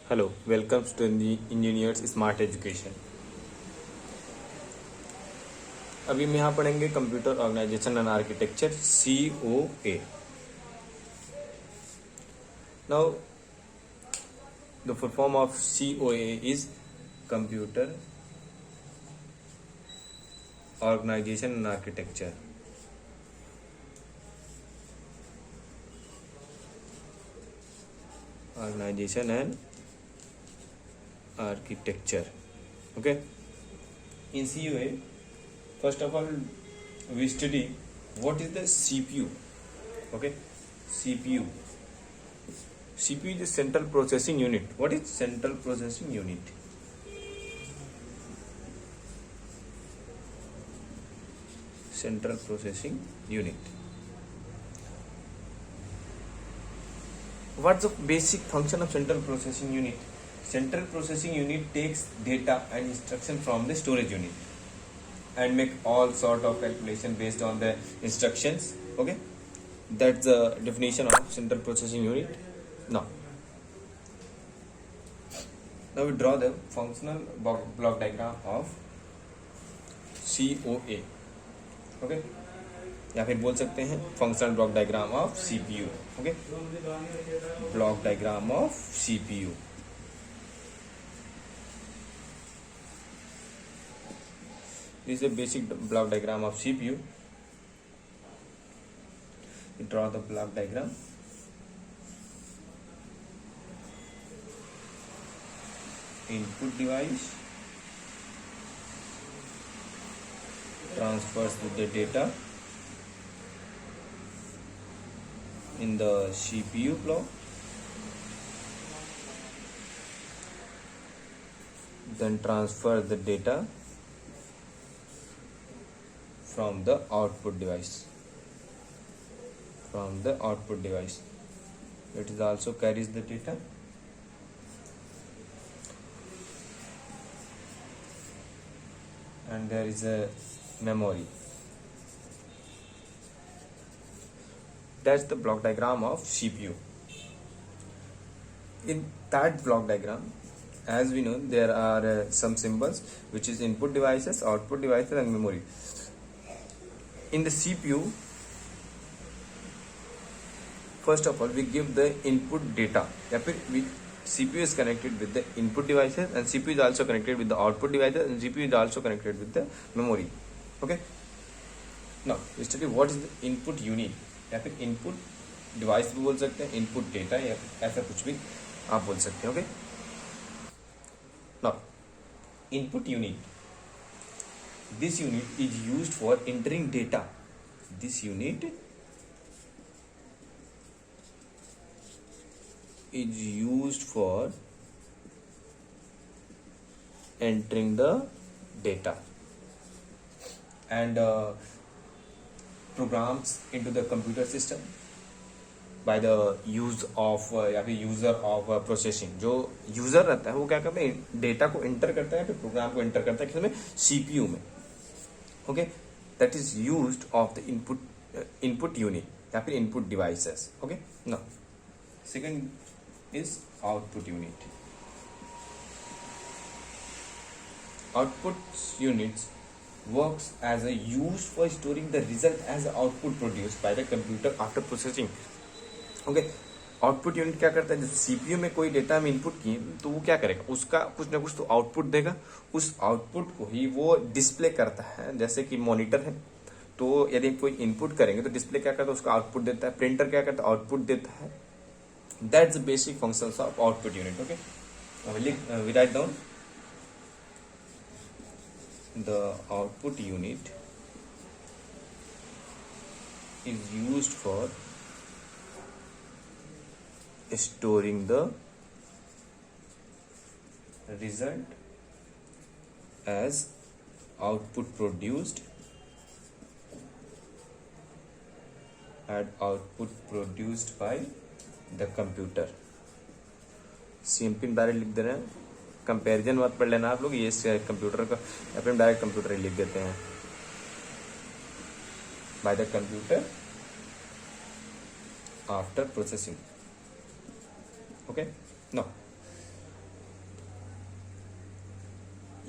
Hello, welcome to the Engineers Smart Education. अभी हम यहाँ पढ़ेंगे computer organisation and architecture COA. Now, the full form of COA is Computer Organization and Architecture. Organization and Architecture. Okay. In COA, first of all, we study what is the CPU. Okay, CPU. CPU is the central processing unit. What is central processing unit? Central processing unit. What's the basic function of central processing unit? Central processing unit takes data and instruction from the storage unit and make all sort of calculation based on the instructions. Okay, that's the definition of central processing unit. Now we draw the functional block diagram of COA. Okay, या फिर बोल सकते हैं functional block diagram of CPU. Okay, block diagram of CPU. This is a basic block diagram of CPU. We draw the block diagram. Input device transfers the data in the CPU block, then transfer the data from the output device. It is also carries the data and there is a memory. That's the block diagram of CPU. In that block diagram, as we know, there are some symbols, which is input devices, output devices and memory. In the CPU, first of all, we give the input data. CPU is connected with the input devices and CPU is also connected with the output devices and CPU is also connected with the memory. Okay. Now we study what is the input unit. या फिर input device भी बोल सकते हैं, input data, या ऐसा कुछ भी आप बोल सकते हैं. Okay, now input unit. This unit is used for entering data. This unit is used for entering the data and programs into the computer system by the use of या फिर यूजर ऑफ प्रोसेसिंग. जो user रहता है वो क्या करता है, data को एंटर करता है, फिर प्रोग्राम को एंटर करता है किसमें, CPU में. Okay, that is used of the input unit या फिर input devices. Okay, now second is output unit. Output units works as a used for storing the result as a output produced by the computer after processing. Okay, output unit क्या करता है, जब CPU में कोई data हम input किए तो वो क्या करेगा, उसका कुछ ना कुछ तो आउटपुट देगा. उस आउटपुट को ही वो डिस्प्ले करता है. जैसे कि मॉनिटर है, तो यदि कोई इनपुट करेंगे तो डिस्प्ले क्या करता है, उसका आउटपुट देता है. प्रिंटर क्या करता है, आउटपुट देता है. That's the basic functions of output unit. Okay, we write down the output unit is used for storing the result as output produced by the computer. CMP में डायरेक्ट लिख दे रहे हैं, कंपैरिजन मत पढ़ लेना आप लोग. ये कंप्यूटर का अपन डायरेक्ट कंप्यूटर ही लिख देते हैं. By the computer after processing. Okay, now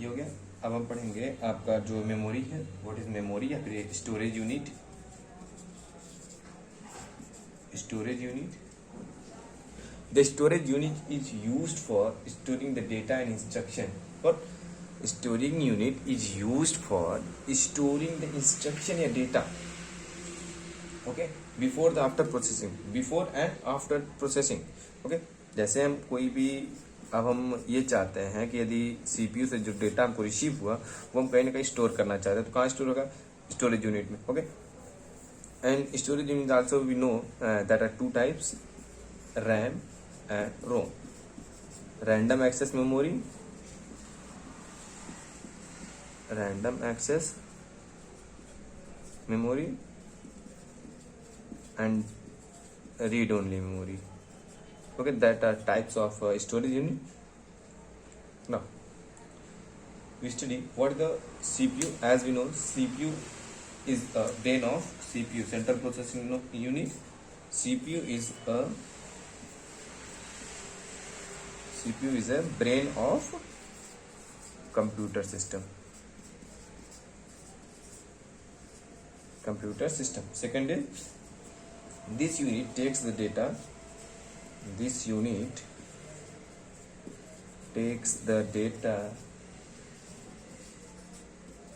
ये हो गया। अब हम पढ़ेंगे आपका जो मेमोरी है, व्हाट इज मेमोरी या फिर storage unit. Storage unit, the storage unit is used for storing the data and instruction. और storing unit is used for storing the instruction या data, okay, before the after processing, before and after processing. Okay, जैसे हम कोई भी, अब हम ये चाहते हैं कि यदि सीपीयू से जो डेटा हमको रिसीव हुआ वो हम कहीं ना कहीं स्टोर करना चाहते हैं, तो कहाँ स्टोर होगा? स्टोरेज यूनिट में। Okay, and storage unit also we know that are two types, RAM and ROM. Random access memory, random access memory and read only memory. Okay, that are types of storage unit. Now we study what is the CPU. As we know, CPU is a brain of CPU, central processing unit. CPU is a brain of computer system. Second is, this unit takes the data. This unit takes the data